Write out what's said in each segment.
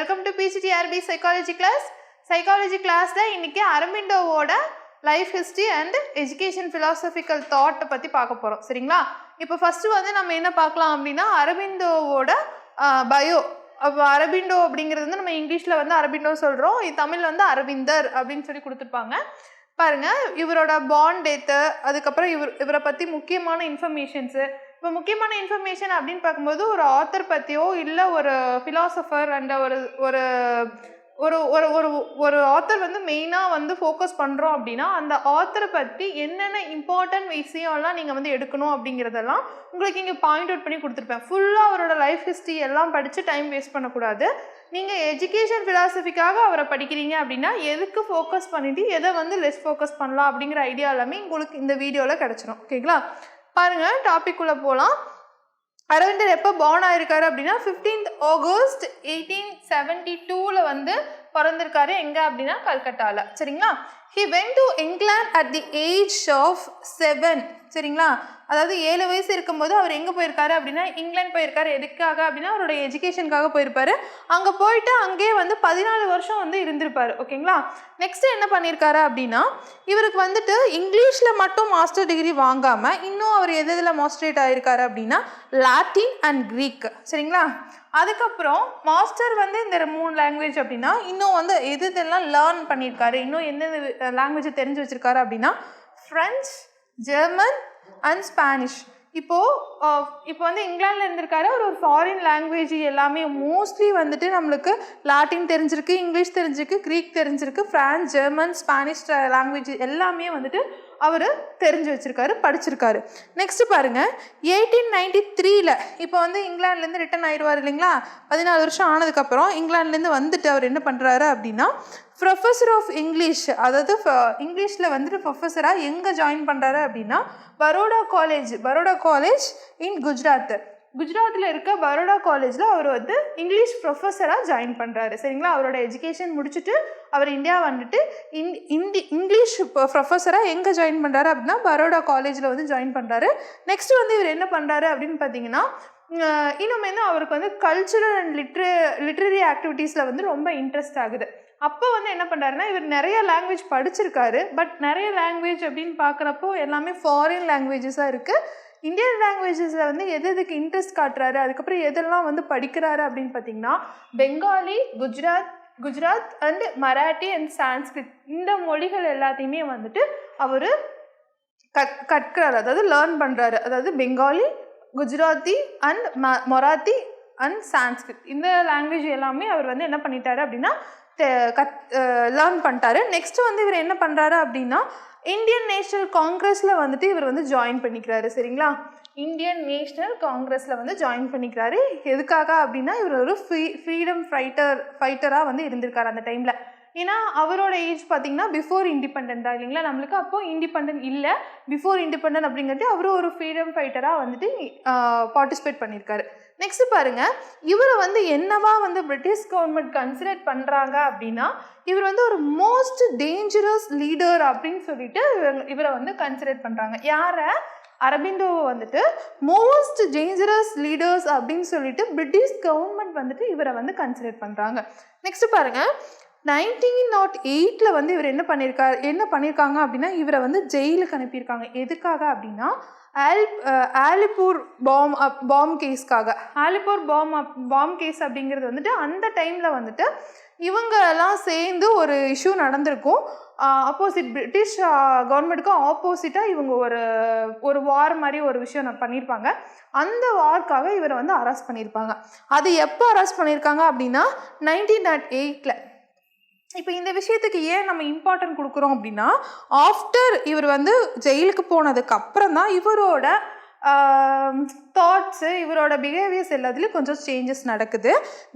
Welcome to PGTRB psychology class. Psychology கிளாஸில் இன்றைக்கி அரபிண்டோவோட life history and education philosophical தாட்டை பற்றி பார்க்க போகிறோம். சரிங்களா? இப்போ ஃபஸ்ட்டு வந்து நம்ம என்ன பார்க்கலாம் அப்படின்னா அரபிண்டோவோட பயோ. அரபிண்டோ அப்படிங்கிறது வந்து நம்ம இங்கிலீஷில் வந்து அரபிண்டோ சொல்கிறோம், தமிழ் வந்து அரவிந்தர் அப்படின்னு சொல்லி கொடுத்துருப்பாங்க. பாருங்கள், இவரோட பார்ன் டேட்டு, அதுக்கப்புறம் இவரை பற்றி முக்கியமான இன்ஃபர்மேஷன்ஸு. இப்போ முக்கியமான இன்ஃபர்மேஷன் அப்படின்னு பார்க்கும்போது ஒரு ஆத்தர் பற்றியோ இல்லை ஒரு ஃபிலாசபர் அண்ட் ஒரு ஒரு ஒரு ஒரு ஒரு ஒரு ஆத்தர் வந்து மெயினாக வந்து ஃபோக்கஸ் பண்ணுறோம் அப்படின்னா அந்த ஆத்தரை பற்றி என்னென்ன இம்பார்ட்டன்ட் விஷயம்லாம் நீங்கள் வந்து எடுக்கணும் அப்படிங்கிறதெல்லாம் உங்களுக்கு இங்கே பாயிண்ட் அவுட் பண்ணி கொடுத்துருப்பேன். ஃபுல்லாக அவரோட லைஃப் ஹிஸ்ட்ரி எல்லாம் படித்து டைம் வேஸ்ட் பண்ணக்கூடாது. நீங்கள் எஜுகேஷன் ஃபிலாசபிக்காக அவரை படிக்கிறீங்க அப்படின்னா எதுக்கு ஃபோக்கஸ் பண்ணிவிட்டு எதை வந்து லெஸ் ஃபோக்கஸ் பண்ணலாம் அப்படிங்கிற ஐடியா எல்லாமே உங்களுக்கு இந்த வீடியோவில் கிடச்சிடும். ஓகேங்களா? பாருங்கள், டாபிக் உள்ள போகலாம். அரவிந்தர் எப்போ பார்ன் ஆயிருக்காரு அப்படின்னா 15th August 1872 வந்து பிறந்திருக்காரு. எங்கே அப்படின்னா கல்கட்டாவில். சரிங்களா? He went to England at the age of 7. சரிங்களா? அதாவது 7 வயசு இருக்கும்போது அவர் எங்கே போயிருக்காரு அப்படின்னா இங்கிலாந்து போயிருக்காரு. எதுக்காக அப்படின்னா அவரோட எஜுகேஷனுக்காக போயிருப்பாரு. அங்கே போயிட்டு அங்கேயே வந்து 14 வருஷம் வந்து இருந்திருப்பார். ஓகேங்களா? நெக்ஸ்ட் என்ன பண்ணியிருக்காரு அப்படின்னா இவருக்கு வந்துட்டு இங்கிலீஷில் மட்டும் மாஸ்டர் டிகிரி வாங்காமல் இன்னும் அவர் எதில் மாஸ்டரேட் ஆகிருக்காரு அப்படின்னா லாட்டின் அண்ட் க்ரீக். சரிங்களா? அதுக்கப்புறம் மாஸ்டர் வந்து இந்த 3 லாங்குவேஜ் அப்படின்னா இன்னும் வந்து எதெல்லாம் லேர்ன் பண்ணியிருக்காரு, இன்னும் எந்தெந்த லாங்குவேஜை தெரிஞ்சு வச்சுருக்காரு அப்படின்னா ஃப்ரெஞ்ச், ஜெர்மன் அண்ட் ஸ்பானிஷ். இப்போ வந்து இங்கிலாண்டில் இருந்திருக்காரு. ஒரு ஃபாரின் லாங்குவேஜ் எல்லாமே மோஸ்ட்லி வந்துட்டு நம்மளுக்கு லாட்டின் தெரிஞ்சிருக்கு, இங்கிலீஷ் தெரிஞ்சிருக்கு, க்ரீக் தெரிஞ்சிருக்கு, ஃப்ரான்ஸ், ஜெர்மன், ஸ்பானிஷ் லாங்குவேஜ் எல்லாமே வந்துட்டு அவர் தெரிஞ்சு வச்சுருக்காரு, படிச்சிருக்காரு. நெக்ஸ்ட்டு பாருங்கள், 1893 இப்போ வந்து இங்கிலாந்துலேருந்து ரிட்டன் ஆயிடுவார் இல்லைங்களா? 14 வருஷம் ஆனதுக்கப்புறம் இங்கிலாந்துலேருந்து வந்துட்டு அவர் என்ன பண்ணுறாரு அப்படின்னா ப்ரொஃபஸர் ஆஃப் இங்கிலீஷ், அதாவது இங்கிலீஷில் வந்துட்டு ப்ரொஃபஸராக எங்கே ஜாயின் பண்ணுறாரு அப்படின்னா பரோடா காலேஜ் இன் குஜராத்தில் இருக்க பரோடா காலேஜில் அவர் வந்து இங்கிலீஷ் ப்ரொஃபஸராக ஜாயின் பண்ணுறாரு. சரிங்களா? அவரோட எஜுகேஷன் முடிச்சுட்டு அவர் இந்தியா வந்துட்டு இங்கிலீஷ் ப்ரொஃபஸராக எங்கே ஜாயின் பண்ணுறாரு அப்படின்னா பரோடா காலேஜில் வந்து ஜாயின் பண்ணுறாரு. நெக்ஸ்ட்டு வந்து இவர் என்ன பண்ணுறாரு அப்படின்னு பார்த்தீங்கன்னா இன்னும் வந்து அவருக்கு வந்து கல்ச்சுரல் அண்ட் லிட்ரரி ஆக்டிவிட்டீஸில் வந்து ரொம்ப இன்ட்ரெஸ்ட் ஆகுது. அப்போ வந்து என்ன பண்ணுறாருன்னா இவர் நிறைய லாங்குவேஜ் படிச்சிருக்காரு. பட் நிறைய லாங்குவேஜ் அப்படின்னு பார்க்குறப்போ எல்லாமே ஃபாரின் லாங்குவேஜஸாக இருக்குது. இந்தியன் லாங்குவேஜஸில் வந்து எதுக்கு இன்ட்ரெஸ்ட் காட்டுறாரு, அதுக்கப்புறம் எதெல்லாம் வந்து படிக்கிறாரு அப்படின்னு பார்த்தீங்கன்னா பெங்காலி, குஜராத் அண்ட் மராட்டி அண்ட் சான்ஸ்கிரிட் இந்த மொழிகள் எல்லாத்தையுமே வந்துட்டு அவர் கற்கிறாரு, அதாவது லேர்ன் பண்ணுறாரு. அதாவது பெங்காலி, குஜராத்தி அண்ட் மராத்தி அண்ட் சான்ஸ்கிரிட் இந்த லாங்குவேஜ் எல்லாமே அவர் வந்து என்ன பண்ணிட்டாரு அப்படின்னா லேர்ன் பண்ணிட்டாரு. நெக்ஸ்ட்டு வந்து இவர் என்ன பண்ணுறாரு அப்படின்னா இந்தியன் நேஷனல் காங்கிரஸில் வந்துட்டு இவர் வந்து ஜாயின் பண்ணிக்கிறாரு. சரிங்களா? இந்தியன் நேஷனல் காங்கிரஸில் வந்து ஜாயின் பண்ணிக்கிறாரு. எதுக்காக அப்படின்னா இவர் ஒரு ஃப்ரீடம் ஃபைட்டராக வந்து இருந்திருக்காரு அந்த டைமில். ஏன்னா அவரோட ஏஜ் பார்த்திங்கன்னா பிஃபோர் இண்டிபெண்டன்ட் தான் இல்லைங்களா? நம்மளுக்கு அப்போது இண்டிபெண்டன்ட் இல்லை, பிஃபோர் இண்டிபெண்டன்ட் அப்படிங்கிறது அவரும் ஒரு ஃப்ரீடம் ஃபைட்டராக வந்துட்டு பார்ட்டிசிபேட் பண்ணியிருக்காரு. நெக்ஸ்ட் பாருங்கள், இவரை வந்து என்னவா வந்து பிரிட்டிஷ் கவர்மெண்ட் கன்சிடர் பண்ணுறாங்க அப்படின்னா இவர் வந்து ஒரு மோஸ்ட் டேஞ்சரஸ் லீடர் அப்படின்னு சொல்லிட்டு இவரை வந்து கன்சிடர் பண்ணுறாங்க. யாரை? அரபிண்டோவை வந்துட்டு மோஸ்ட் டேஞ்சரஸ் லீடர்ஸ் அப்படின்னு சொல்லிட்டு பிரிட்டிஷ் கவர்மெண்ட் வந்துட்டு இவரை வந்து கன்சிடர் பண்ணுறாங்க. நெக்ஸ்ட் பாருங்கள், 1908 வந்து இவர் என்ன பண்ணியிருக்காங்க அப்படின்னா இவரை வந்து ஜெயிலுக்கு அனுப்பியிருக்காங்க. எதுக்காக அப்படின்னா ஆலிப்பூர் பாம் கேஸ்க்காக. ஆலிப்பூர் பாம் கேஸ் அப்படிங்கிறது வந்துட்டு அந்த டைமில் வந்துட்டு இவங்க எல்லாம் சேர்ந்து ஒரு இஷ்யூ நடந்திருக்கும். பிரிட்டிஷ் கவர்மெண்ட்டுக்கும் ஆப்போசிட்டாக இவங்க ஒரு வார் மாதிரி ஒரு விஷயம் பண்ணியிருப்பாங்க. அந்த வார்க்காக இவரை வந்து அரெஸ்ட் பண்ணியிருப்பாங்க. அது எப்போ அரெஸ்ட் பண்ணியிருக்காங்க அப்படின்னா 1908. இப்போ இந்த விஷயத்துக்கு ஏன் நம்ம இம்பார்ட்டன்ட் கொடுக்குறோம் அப்படின்னா ஆஃப்டர் இவர் வந்து ஜெயிலுக்கு போனதுக்கு அப்புறம் தான் இவரோட தாட்ஸு, இவரோட பிஹேவியர்ஸ் எல்லாத்துலேயும் கொஞ்சம் சேஞ்சஸ் நடக்குது.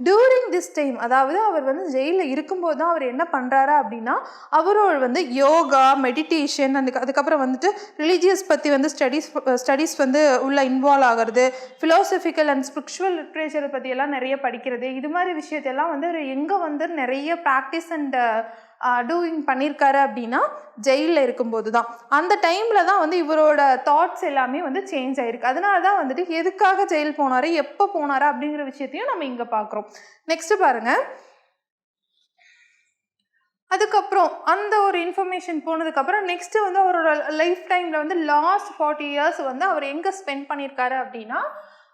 டியூரிங் திஸ் டைம், அதாவது அவர் வந்து ஜெயிலில் இருக்கும்போது தான் அவர் என்ன பண்ணுறாரு அப்படின்னா அவரோட வந்து யோகா, மெடிடேஷன், அதுக்கப்புறம் வந்துட்டு ரிலீஜியஸ் பற்றி வந்து ஸ்டடீஸ் வந்து உள்ள இன்வால்வ் ஆகிறது, ஃபிலாசபிக்கல் அண்ட் ஸ்பிரிச்சுவல் லிட்ரேச்சரை பற்றியெல்லாம் நிறைய படிக்கிறது, இது மாதிரி விஷயத்தெல்லாம் வந்து அவர் எங்கே வந்து நிறைய ப்ராக்டிஸ் அண்ட் டூயிங் பண்ணியிருக்காரு அப்படின்னா ஜெயிலில் இருக்கும்போது தான். அந்த டைமில் தான் வந்து இவரோட தாட்ஸ் எல்லாமே வந்து சேஞ்ச் ஆகிருக்கு. அதனால தான் வந்துட்டு எதுக்காக ஜெயில் போனார், எப்போ போனார் அப்படிங்கிற விஷயத்தையும் நம்ம இங்கே பார்க்குறோம். நெக்ஸ்ட்டு பாருங்கள், அதுக்கப்புறம் அந்த ஒரு இன்ஃபர்மேஷன் போனதுக்கப்புறம் நெக்ஸ்ட்டு வந்து அவரோட லைஃப் டைமில் வந்து லாஸ்ட் 40 இயர்ஸ் வந்து அவர் எங்கே ஸ்பெண்ட் பண்ணியிருக்காரு அப்படின்னா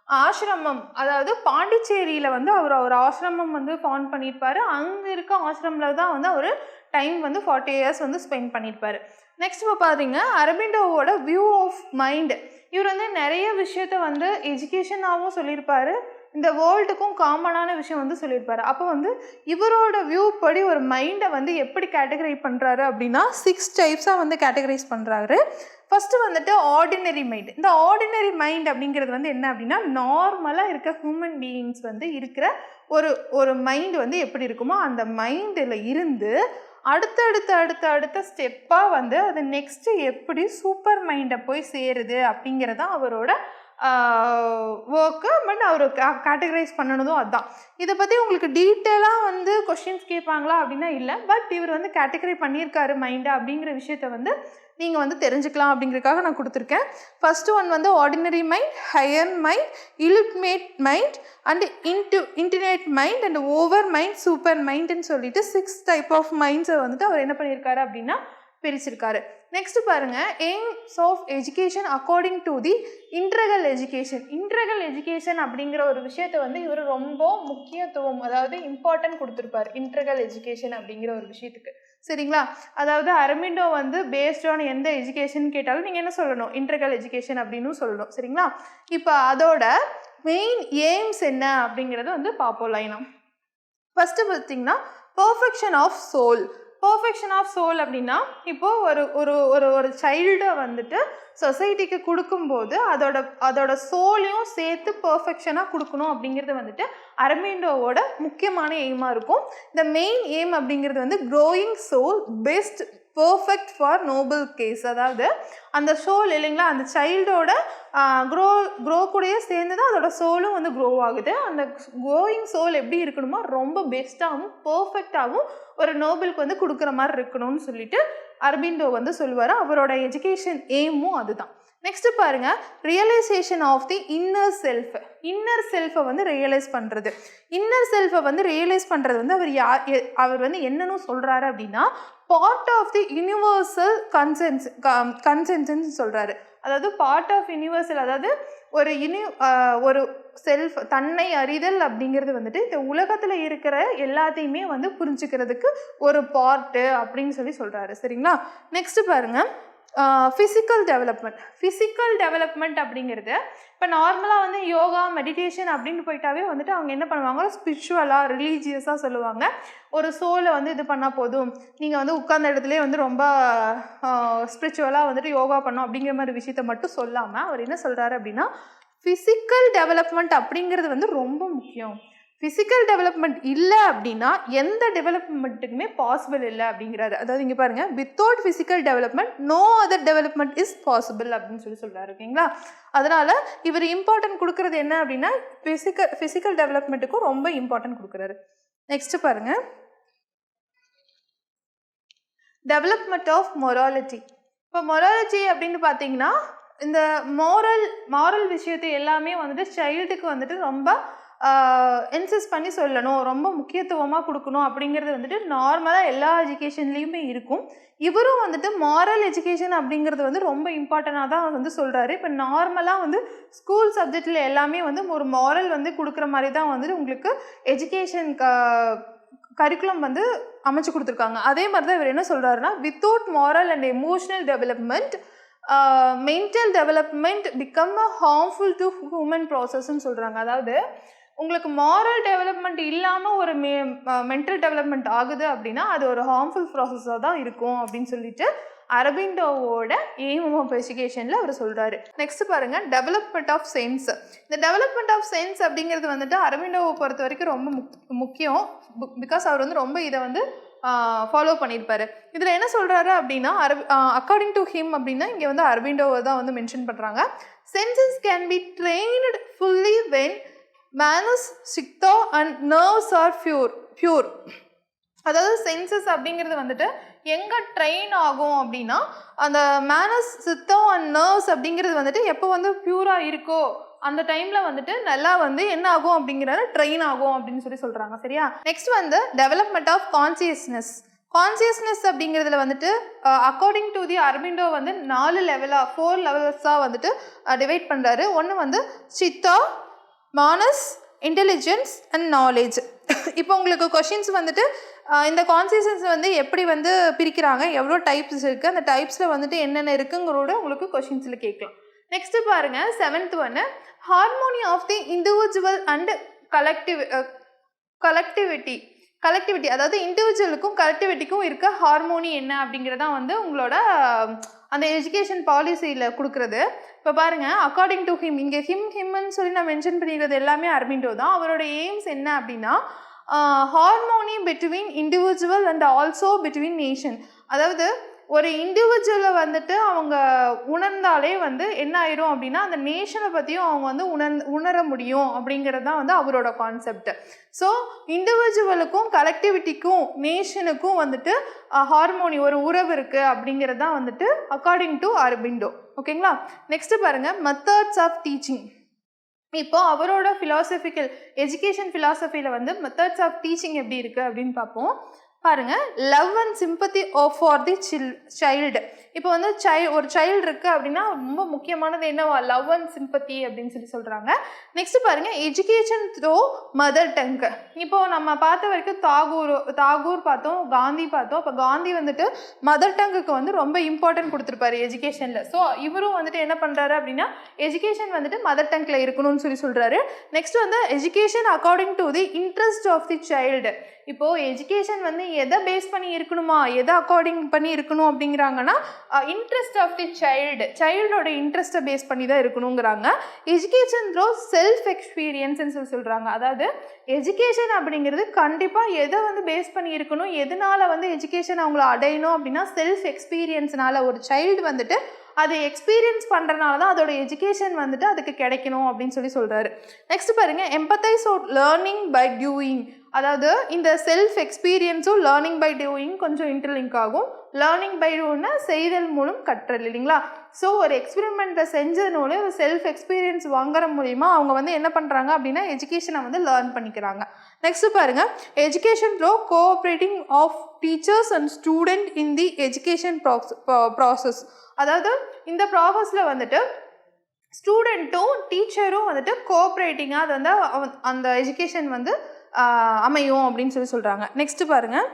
ஆசிரமம், அதாவது பாண்டிச்சேரியில் வந்து அவர் ஒரு ஆசிரமம் வந்து ஃபவுண்ட் பண்ணியிருப்பார். அங்கே இருக்க ஆசிரமில் தான் வந்து அவர் டைம் வந்து 40 இயர்ஸ் வந்து ஸ்பெண்ட் பண்ணியிருப்பார். நெக்ஸ்ட் இப்போ பார்த்தீங்க அரபிண்டோவோட வியூ ஆஃப் மைண்ட். இவர் வந்து நிறைய விஷயத்த வந்து எஜுகேஷனாகவும் சொல்லியிருப்பார், இந்த வேர்ல்டுக்கும் காமனான விஷயம் வந்து சொல்லியிருப்பார். அப்போ வந்து இவரோட வியூ படி ஒரு மைண்டை வந்து எப்படி கேட்டகரை பண்ணுறாரு அப்படின்னா 6 டைப்ஸாக வந்து கேட்டகரைஸ் பண்ணுறாரு. ஃபஸ்ட்டு வந்துட்டு ஆர்டினரி மைண்ட். இந்த ஆர்டினரி மைண்ட் அப்படிங்கிறது வந்து என்ன அப்படின்னா நார்மலாக இருக்க ஹியூமன் பீயிங்ஸ் வந்து இருக்கிற ஒரு மைண்டு வந்து எப்படி இருக்குமோ அந்த மைண்டில் இருந்து அடுத்த ஸ்டெப்பாக வந்து அது நெக்ஸ்ட்டு எப்படி சூப்பர் மைண்டை போய் சேருது அப்படிங்கிறதான் அவரோட ஒர்க்கு. பட் அவர் கேட்டகரைஸ் பண்ணணுதும் அதுதான். இதை பற்றி உங்களுக்கு டீட்டெயிலாக வந்து கொஷின்ஸ் கேட்பாங்களா அப்படின்னா இல்லை. பட் இவர் வந்து கேட்டகரி பண்ணியிருக்காரு மைண்டை அப்படிங்கிற விஷயத்த வந்து நீங்கள் வந்து தெரிஞ்சுக்கலாம் அப்படிங்கிறதுக்காக நான் கொடுத்துருக்கேன். ஃபஸ்ட்டு ஒன் வந்து ordinary mind, higher mind, illumined mind and intuitive mind and over mind, super மைண்டுன்னு சொல்லிட்டு 6 டைப் ஆஃப் மைண்ட்ஸை வந்துட்டு அவர் என்ன பண்ணியிருக்காரு அப்படின்னா பிரிச்சிருக்காரு. நெக்ஸ்ட் பாருங்க, aims of education according to the integral education. Integral education அப்படிங்கிற ஒரு விஷயத்தை வந்து இவர் ரொம்ப முக்கியத்துவம், அதாவது இம்பார்ட்டன்ட் கொடுத்துருப்பார் இன்டெக்ரல் எஜுகேஷன் அப்படிங்கிற ஒரு விஷயத்துக்கு. சரிங்களா? அதாவது அரபிண்டோ வந்து பேஸ்ட் ஆன் எந்த எஜுகேஷன் கேட்டாலும் நீங்கள் என்ன சொல்லணும், இன்டெக்ரல் எஜுகேஷன் அப்படின்னு சொல்லணும். சரிங்களா? இப்போ அதோட மெயின் எய்ம்ஸ் என்ன அப்படிங்கிறத வந்து பார்ப்போம் லைனா. ஃபஸ்ட்டு பார்த்தீங்கன்னா perfection of soul. Perfection of soul அப்படின்னா இப்போது ஒரு சைல்டை வந்துட்டு சொசைட்டிக்கு கொடுக்கும்போது அதோட சோலையும் சேர்த்து பர்ஃபெக்ஷனாக கொடுக்கணும் அப்படிங்கிறது வந்துட்டு அரபிண்டோவோட முக்கியமான எய்மாக இருக்கும். இந்த மெயின் எய்ம் அப்படிங்கிறது வந்து growing soul best perfect for noble cause. அதாவது அந்த சோல் இல்லைங்களா, அந்த சைல்டோட க்ரோ கூடயே சேர்ந்து தான் அதோட சோலும் வந்து க்ரோ ஆகுது. அந்த க்ரோயிங் சோல் எப்படி இருக்கணுமோ ரொம்ப பெஸ்ட்டாகவும் பர்ஃபெக்டாகவும் ஒரு நோபலுக்கு வந்து கொடுக்குற மாதிரி இருக்கணும்னு சொல்லிட்டு அரபிண்டோ வந்து சொல்லுவார். அவரோட எஜுகேஷன் எய்மும் அதுதான். நெக்ஸ்ட் பாருங்க, realisation of the inner self. Inner செல்ஃபை வந்து ரியலைஸ் பண்ணுறது. இன்னர் செல்ஃபை வந்து ரியலைஸ் பண்ணுறது வந்து அவர் வந்து என்னன்னு சொல்கிறாரு அப்படின்னா பார்ட் ஆஃப் தி யூனிவர்சல் கன்சென்சன்ஸ் சொல்கிறாரு. அதாவது பார்ட் ஆஃப் யூனிவர்சல், அதாவது ஒரு செல்ஃப் தன்னை அறிதல் அப்படிங்கிறது வந்துட்டு இந்த உலகத்தில் இருக்கிற எல்லாத்தையுமே வந்து புரிஞ்சுக்கிறதுக்கு ஒரு பார்ட்டு அப்படின்னு சொல்கிறாரு. சரிங்களா? நெக்ஸ்ட் பாருங்க, ஃபிசிக்கல் டெவலப்மெண்ட். ஃபிசிக்கல் டெவலப்மெண்ட் அப்படிங்கிறது இப்போ நார்மலாக வந்து யோகா மெடிடேஷன் அப்படின்னு போயிட்டாவே வந்துட்டு அவங்க என்ன பண்ணுவாங்க, ஸ்பிரிச்சுவலாக ரிலீஜியஸாக சொல்லுவாங்க. ஒரு சோலை வந்து இது பண்ணால் போதும், நீங்கள் வந்து உட்கார்ந்த இடத்துலேயே வந்து ரொம்ப ஸ்பிரிச்சுவலாக வந்துட்டு யோகா பண்ணோம் அப்படிங்கிற மாதிரி விஷயத்த மட்டும் சொல்லாமல் அவர் என்ன சொல்கிறாரு அப்படின்னா ஃபிசிக்கல் டெவலப்மெண்ட் அப்படிங்கிறது வந்து ரொம்ப முக்கியம். ஃபிசிக்கல் டெவலப்மெண்ட் இல்லை அப்படின்னா எந்த டெவலப்மெண்ட்டுக்குமே பாசிபிள் இல்லை அப்படிங்கிறாரு. அதாவது இங்கே பாருங்கள், without physical development no other development is possible அப்படின்னு சொல்கிறாரு. ஓகேங்களா? அதனால் இவர் இம்பார்ட்டன்ட் கொடுக்குறது என்ன அப்படின்னா ஃபிசிக்கல் டெவலப்மெண்ட்டுக்கும் ரொம்ப இம்பார்ட்டன்ட் கொடுக்குறாரு. நெக்ஸ்ட் பாருங்கள், டெவலப்மெண்ட் ஆஃப் மொராலிட்டி. இப்போ மொராலிட்டி அப்படின்னு பார்த்தீங்கன்னா இந்த மாரல் விஷயத்தை எல்லாமே வந்துட்டு சைல்டுக்கு வந்துட்டு ரொம்ப இன்சிஸ்ட் பண்ணி சொல்லணும், ரொம்ப முக்கியத்துவமாக கொடுக்கணும் அப்படிங்கிறது வந்துட்டு நார்மலாக எல்லா எஜுகேஷன்லேயுமே இருக்கும். இவரும் வந்துட்டு மாரல் எஜுகேஷன் அப்படிங்கிறது வந்து ரொம்ப இம்பார்ட்டண்ட்டாக தான் வந்து சொல்கிறாரு. இப்போ நார்மலாக வந்து ஸ்கூல் சப்ஜெக்டில் எல்லாமே வந்து ஒரு மாரல் வந்து கொடுக்குற மாதிரி தான் வந்துட்டு உங்களுக்கு எஜுகேஷன் கரிக்குலம் வந்து அமைச்சு கொடுத்துருக்காங்க. அதே மாதிரி தான் இவர் என்ன சொல்கிறாருன்னா without moral and emotional development mental development become a harmful to human ப்ராசஸ்ன்னு சொல்கிறாங்க. அதாவது உங்களுக்கு மாரல் டெவலப்மெண்ட் இல்லாமல் ஒரு மென்டல் டெவலப்மெண்ட் ஆகுது அப்படின்னா அது ஒரு ஹார்ம்ஃபுல் ப்ராசஸாக தான் இருக்கும் அப்படின்னு சொல்லிட்டு அரபிண்டோவோட எய்ம் ஆஃப் எஜுகேஷனில் அவர் சொல்கிறாரு. நெக்ஸ்ட் பாருங்கள், டெவலப்மெண்ட் ஆஃப் சென்ஸ். இந்த டெவலப்மெண்ட் ஆஃப் சென்ஸ் அப்படிங்கிறது வந்துட்டு அரபிண்டோவை பொறுத்த வரைக்கும் ரொம்ப முக்கியம். பிகாஸ் அவர் வந்து ரொம்ப இதை வந்து ஃபாலோ பண்ணியிருப்பார். இதில் என்ன சொல்கிறாரு அப்படின்னா அக்கார்டிங் டு ஹிம் அப்படின்னா இங்கே வந்து அரபிண்டோவை தான் வந்து மென்ஷன் பண்ணுறாங்க. Senses can be trained fully when manas chitta and nerves are pure. அதாவது சென்சஸ் அப்படிங்கிறது வந்துட்டு எங்கே ட்ரெயின் ஆகும் அப்படின்னா அந்த மேனஸ் சித்தம் அண்ட் நர்வ்ஸ் அப்படிங்கிறது வந்துட்டு எப்போ வந்து பியூராக இருக்கோ அந்த டைமில் வந்துட்டு நல்லா வந்து என்ன ஆகும் அப்படிங்கிறத ட்ரெயின் ஆகும் அப்படின்னு சொல்கிறாங்க. சரியா? நெக்ஸ்ட் வந்து டெவலப்மெண்ட் ஆஃப் கான்சியஸ்னஸ். கான்சியஸ்னஸ் அப்படிங்கிறதுல வந்துட்டு அக்கார்டிங் டு தி அரபிண்டோ வந்து 4 லெவல்ஸாக வந்துட்டு டிவைட் பண்ணுறாரு. ஒன்று வந்து சித்தா, மானஸ், இன்டெலிஜென்ஸ் அண்ட் நாலேஜ். இப்போ உங்களுக்கு கொஷின்ஸ் வந்துட்டு இந்த கான்சியஸ்னஸ் வந்து எப்படி வந்து பிரிக்கிறாங்க, எவ்வளோ டைப்ஸ் இருக்குது, அந்த டைப்ஸில் வந்துட்டு என்னென்ன இருக்குங்கிறோட உங்களுக்கு கொஷின்ஸில் கேட்கலாம். நெக்ஸ்ட் பாருங்க 7th ஒன்று, harmony of the individual and collectivity, அதாவது இண்டிவிஜுவலுக்கும் கலெக்டிவிட்டிக்கும் இருக்க ஹார்மோனி என்ன அப்படிங்கிறதான் வந்து உங்களோட அந்த எஜுகேஷன் பாலிசியில் கொடுக்குறது. இப்போ பாருங்கள், அக்கார்டிங் டு ஹிம், இங்கே ஹிம்னு சொல்லி நான் மென்ஷன் பண்ணிக்கிறது எல்லாமே அரபிண்டோ தான். அவரோட எய்ம்ஸ் என்ன அப்படின்னா harmony between individual and also between nation. அதாவது ஒரு இண்டிவிஜுவலை வந்துட்டு அவங்க உணர்ந்தாலே வந்து என்ன ஆயிரும் அப்படின்னா அந்த நேஷனை பற்றியும் அவங்க வந்து உணர முடியும் அப்படிங்கிறது தான் வந்து அவரோட கான்செப்ட். ஸோ இண்டிவிஜுவலுக்கும் கலெக்டிவிட்டிக்கும் நேஷனுக்கும் வந்துட்டு ஹார்மோனி ஒரு உறவு இருக்குது அப்படிங்கிறது தான் வந்துட்டு அக்கார்டிங் டு அரபிண்டோ. ஓகேங்களா? நெக்ஸ்ட் பாருங்கள், மெத்தட்ஸ் ஆஃப் டீச்சிங். இப்போ அவரோட ஃபிலாசபிக்கல் எஜுகேஷன் ஃபிலாசபியில் வந்து மெத்தட்ஸ் ஆஃப் டீச்சிங் எப்படி இருக்குது அப்படின்னு பார்ப்போம். பாருங்கள், love and sympathy for the child. இப்போ வந்து ஒரு சைல்டு இருக்குது அப்படின்னா ரொம்ப முக்கியமானது என்னவா, லவ் அண்ட் சிம்பத்தி அப்படின்னு சொல்லி சொல்கிறாங்க. நெக்ஸ்ட் பாருங்கள், எஜுகேஷன் த்ரூ மதர் டங். இப்போது நம்ம பார்த்த வரைக்கும் தாகூர் பார்த்தோம், காந்தி பார்த்தோம். இப்போ காந்தி வந்துட்டு மதர் டங்குக்கு வந்து ரொம்ப இம்பார்ட்டன்ட் கொடுத்துருப்பாரு எஜுகேஷனில். ஸோ இவரும் வந்துட்டு என்ன பண்ணுறாரு அப்படின்னா எஜுகேஷன் வந்துட்டு மதர் டங்கில் இருக்கணும்னு சொல்லி சொல்கிறாரு. நெக்ஸ்ட் வந்து education according to the interest of the child. இப்போது எஜுகேஷன் வந்து எதை பேஸ் பண்ணி இருக்கணுமா, எதை அக்கார்டிங் பண்ணி இருக்கணும் அப்படிங்கிறாங்கன்னா இன்ட்ரெஸ்ட் ஆஃப் தி சைல்டோட இன்ட்ரெஸ்ட்டை பேஸ் பண்ணி தான் இருக்கணுங்கிறாங்க. எஜுகேஷன் த்ரோ செல்ஃப் எக்ஸ்பீரியன்ஸ்ன்னு சொல்லி சொல்கிறாங்க. அதாவது எஜுகேஷன் அப்படிங்கிறது கண்டிப்பாக எதை வந்து பேஸ் பண்ணி இருக்கணும், எதனால் வந்து எஜுகேஷன் அவங்கள அடையணும் அப்படின்னா செல்ஃப் எக்ஸ்பீரியன்ஸ்னால ஒரு சைல்டு வந்துட்டு அதை எக்ஸ்பீரியன்ஸ் பண்ணுறனால தான் அதோட எஜுகேஷன் வந்துட்டு அதுக்கு கிடைக்கணும் அப்படின்னு சொல்லி சொல்கிறாரு. நெக்ஸ்ட் பாருங்கள், emphasis are learning by doing. அதாவது இந்த செல்ஃப் எக்ஸ்பீரியன்ஸும் லேர்னிங் பை டூயிங் கொஞ்சம் இன்டர்லிங்க் ஆகும். லேர்னிங் பை டூன்னா செய்தல் மூலம் கற்றல் இல்லைங்களா? ஸோ ஒரு எக்ஸ்பெரிமெண்ட்டை செஞ்சதுனாலே ஒரு செல்ஃப் எக்ஸ்பீரியன்ஸ் வாங்குற மூலிமா அவங்க வந்து என்ன பண்ணுறாங்க அப்படின்னா எஜுகேஷனை வந்து லேர்ன் பண்ணிக்கிறாங்க. நெக்ஸ்ட் பாருங்கள், education through cooperating of teachers and student in the education process. அதாவது இந்த ப்ராசஸில் வந்துட்டு ஸ்டூடெண்ட்டும் டீச்சரும் வந்துட்டு கோஆப்ரேட்டிங்காக அது வந்து அந்த எஜுகேஷன் வந்து அமையும் அப்படின்னு சொல்லி சொல்கிறாங்க. நெக்ஸ்ட் பாருங்கள்,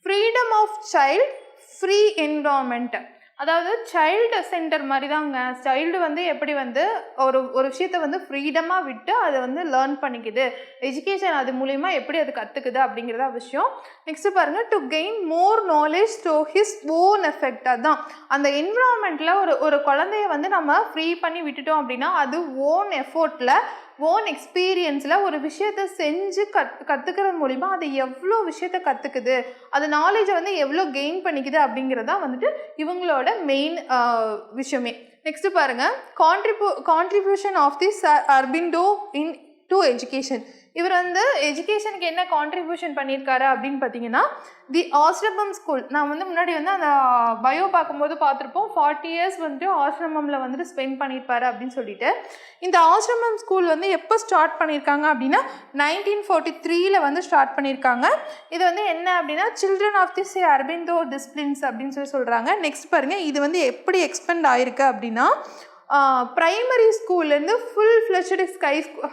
freedom of child, free environment. அதாவது சைல்டு சென்டர் மாதிரி தாங்க. சைல்டு வந்து எப்படி வந்து ஒரு விஷயத்தை வந்து ஃப்ரீடமாக விட்டு அதை வந்து லேர்ன் பண்ணிக்குது, எஜுகேஷன் அது மூலிமா எப்படி அது கற்றுக்குது அப்படிங்கிறதா விஷயம். நெக்ஸ்ட் பாருங்கள், to gain more knowledge to his own effect. அதுதான் அந்த என்விரான்மெண்ட்டில் ஒரு குழந்தைய வந்து நம்ம ஃப்ரீ பண்ணி விட்டுட்டோம் அப்படின்னா அது ஓன் எஃபோர்ட்டில் ஓன் எக்ஸ்பீரியன்ஸில் ஒரு விஷயத்தை செஞ்சு கற்றுக்கிறது மூலிமா அது எவ்வளோ விஷயத்தை கற்றுக்குது, அது நாலேஜை வந்து எவ்வளோ கெயின் பண்ணிக்குது அப்படிங்கிறதா வந்துட்டு இவங்களோட மெயின் விஷயமே. நெக்ஸ்ட் பாருங்கள், contribution of the Aurobindo in to education. இவர் வந்து எஜுகேஷனுக்கு என்ன கான்ட்ரிபியூஷன் பண்ணியிருக்காரு அப்படின்னு பார்த்தீங்கன்னா தி ஆசிரமம் ஸ்கூல். நான் வந்து முன்னாடி வந்து அந்த பயோ பார்க்கும்போது பார்த்துருப்போம் 40 years வந்துட்டு ஆசிரமமில் வந்துட்டு ஸ்பெண்ட் பண்ணியிருப்பாரு அப்படின்னு சொல்லிட்டு. இந்த ஆசிரமம் ஸ்கூல் வந்து எப்போ ஸ்டார்ட் பண்ணியிருக்காங்க அப்படின்னா 1943 வந்து ஸ்டார்ட் பண்ணியிருக்காங்க. இது வந்து என்ன அப்படின்னா சில்ட்ரன் ஆஃப் தி அரபிண்டோ டிசிப்ளின்ஸ் அப்படின்னு சொல்லி சொல்கிறாங்க. நெக்ஸ்ட் பாருங்கள், இது வந்து எப்படி எக்ஸ்பெண்ட் ஆயிருக்கு அப்படின்னா ப்ரைமரி ஸ்கூல்லேருந்து ஃபுல் ஃப்ளெஷ்டு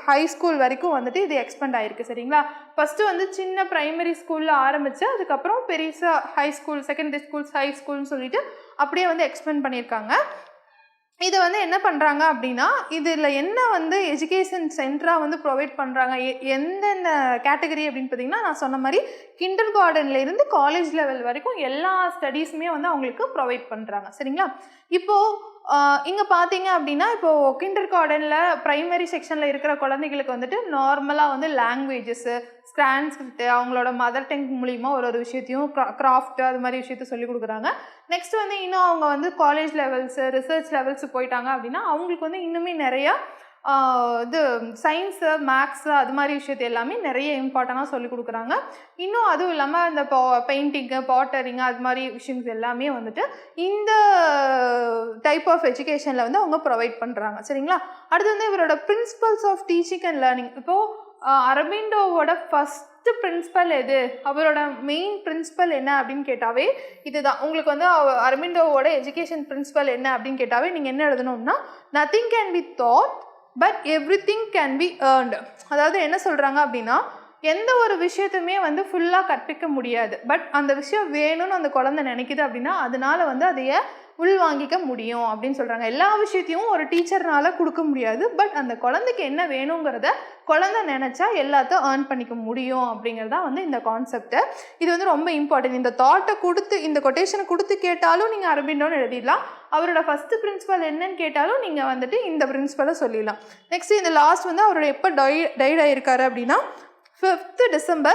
ஹை ஸ்கூல் வரைக்கும் வந்துட்டு இது எக்ஸ்பெண்ட் ஆகிருக்கு. சரிங்களா? ஃபஸ்ட்டு வந்து சின்ன ப்ரைமரி ஸ்கூலில் ஆரம்பித்து அதுக்கப்புறம் பெருசாக high school, secondary schools, high ஸ்கூல்னு சொல்லிட்டு அப்படியே வந்து எக்ஸ்பெண்ட் பண்ணியிருக்காங்க. இது வந்து என்ன பண்ணுறாங்க அப்படின்னா இதில் என்ன வந்து எஜுகேஷன் சென்டராக வந்து ப்ரொவைட் பண்ணுறாங்க, எந்தெந்த கேட்டகரி அப்படின்னு பார்த்தீங்கன்னா நான் சொன்ன மாதிரி கிண்டர் கார்டன்லேருந்து காலேஜ் லெவல் வரைக்கும் எல்லா ஸ்டடீஸுமே வந்து அவங்களுக்கு ப்ரொவைட் பண்ணுறாங்க. சரிங்களா? இப்போது இங்கே பார்த்தீங்க அப்படின்னா இப்போது கிண்டர் கார்டனில் ப்ரைமரி செக்ஷனில் இருக்கிற குழந்தைகளுக்கு வந்துட்டு நார்மலாக வந்து லாங்குவேஜஸ்ஸு, சான்ஸ்கிரிட்டு, அவங்களோட மதர் டங் மூலிமா ஒரு விஷயத்தையும் கிராஃப்ட்டு அது மாதிரி விஷயத்த சொல்லி கொடுக்குறாங்க. நெக்ஸ்ட் வந்து இன்னும் அவங்க வந்து காலேஜ் லெவல்ஸு, ரிசர்ச் லெவல்ஸு போயிட்டாங்க அப்படின்னா அவங்களுக்கு வந்து இன்னுமே நிறையா இது சயின்ஸு, மேக்ஸு அது மாதிரி விஷயத்தை எல்லாமே நிறைய இம்பார்ட்டண்ட்டாக சொல்லிக் கொடுக்குறாங்க. இன்னும் அதுவும் இல்லாமல் இந்த பெயிண்டிங்கு, பாட்டரிங்கு அது மாதிரி விஷயங்கள் எல்லாமே வந்துட்டு இந்த டைப் ஆஃப் எஜுகேஷனில் வந்து அவங்க ப்ரொவைட் பண்ணுறாங்க. சரிங்களா? அடுத்து வந்து இவரோட principles of teaching and learning. இப்போது அரபிண்டோவோட ஃபஸ்ட்டு பிரின்சிபல் எது, அவரோட மெயின் பிரின்சிபல் என்ன அப்படின்னு கேட்டாவே இதுதான். உங்களுக்கு வந்து அரபிண்டோவோட எஜுகேஷன் பிரின்சிபல் என்ன அப்படின்னு கேட்டாவே நீங்கள் என்ன எழுதணும்னா, nothing can be taught but everything can be learned. அதாவது என்ன சொல்கிறாங்க அப்படின்னா, எந்த ஒரு விஷயத்தையுமே வந்து ஃபுல்லாக கற்பிக்க முடியாது, பட் அந்த விஷயம் வேணும்னு அந்த குழந்தை நினைக்குது அப்படின்னா அதனால வந்து அதைய உள்வாங்கிக்க முடியும் அப்படின்னு சொல்கிறாங்க. எல்லா விஷயத்தையும் ஒரு டீச்சர்னால் கொடுக்க முடியாது, பட் அந்த குழந்தைக்கு என்ன வேணுங்கிறத குழந்தை நினச்சா எல்லாத்தையும் ஏர்ன் பண்ணிக்க முடியும் அப்படிங்கிறது தான் வந்து இந்த கான்செப்ட்டு. இது வந்து ரொம்ப இம்பார்ட்டன்ட். இந்த தாட்டை கொடுத்து, இந்த கொட்டேஷனை கொடுத்து கேட்டாலும் நீங்கள் அரபிண்டோன்னு எழுதிடலாம். அவரோட ஃபஸ்ட்டு பிரின்சிபல் என்னன்னு கேட்டாலும் நீங்கள் வந்துட்டு இந்த பிரின்சிபலை சொல்லிடலாம். நெக்ஸ்ட் இந்த லாஸ்ட் வந்து அவரோட எப்போ டைட் ஆகிருக்காரு அப்படின்னா 5th December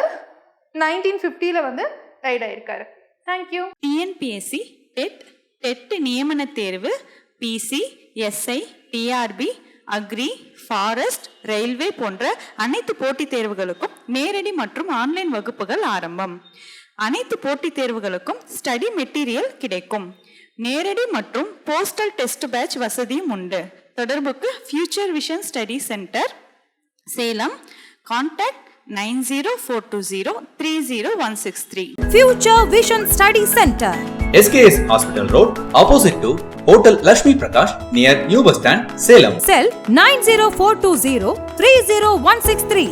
1950 வந்து டைட் ஆகிருக்காரு. தேங்க்யூ. டிஎன்பிஎஸ்சி டெட் நியமன தேர்வு, PC, SI, TRB, agri, forest, railway போன்ற அனைத்து போட்டித் தேர்வுகளுக்கும் நேரடி மற்றும் ஆன்லைன் வகுப்புகள் ஆரம்பம். அனைத்து போட்டித் தேர்வுகளுக்கும் ஸ்டடி மெட்டீரியல் கிடைக்கும். நேரடி மற்றும் போஸ்டல் டெஸ்ட் பேட்ச் வசதியும் உண்டு. தொடர்புக்கு future vision study centre, Salem. Contact 9042030163. Future Vision Study Center, SKS Hospital Road, opposite to Hotel Lakshmi Prakash, near New Bus Stand, Salem. Cell 90420 30163.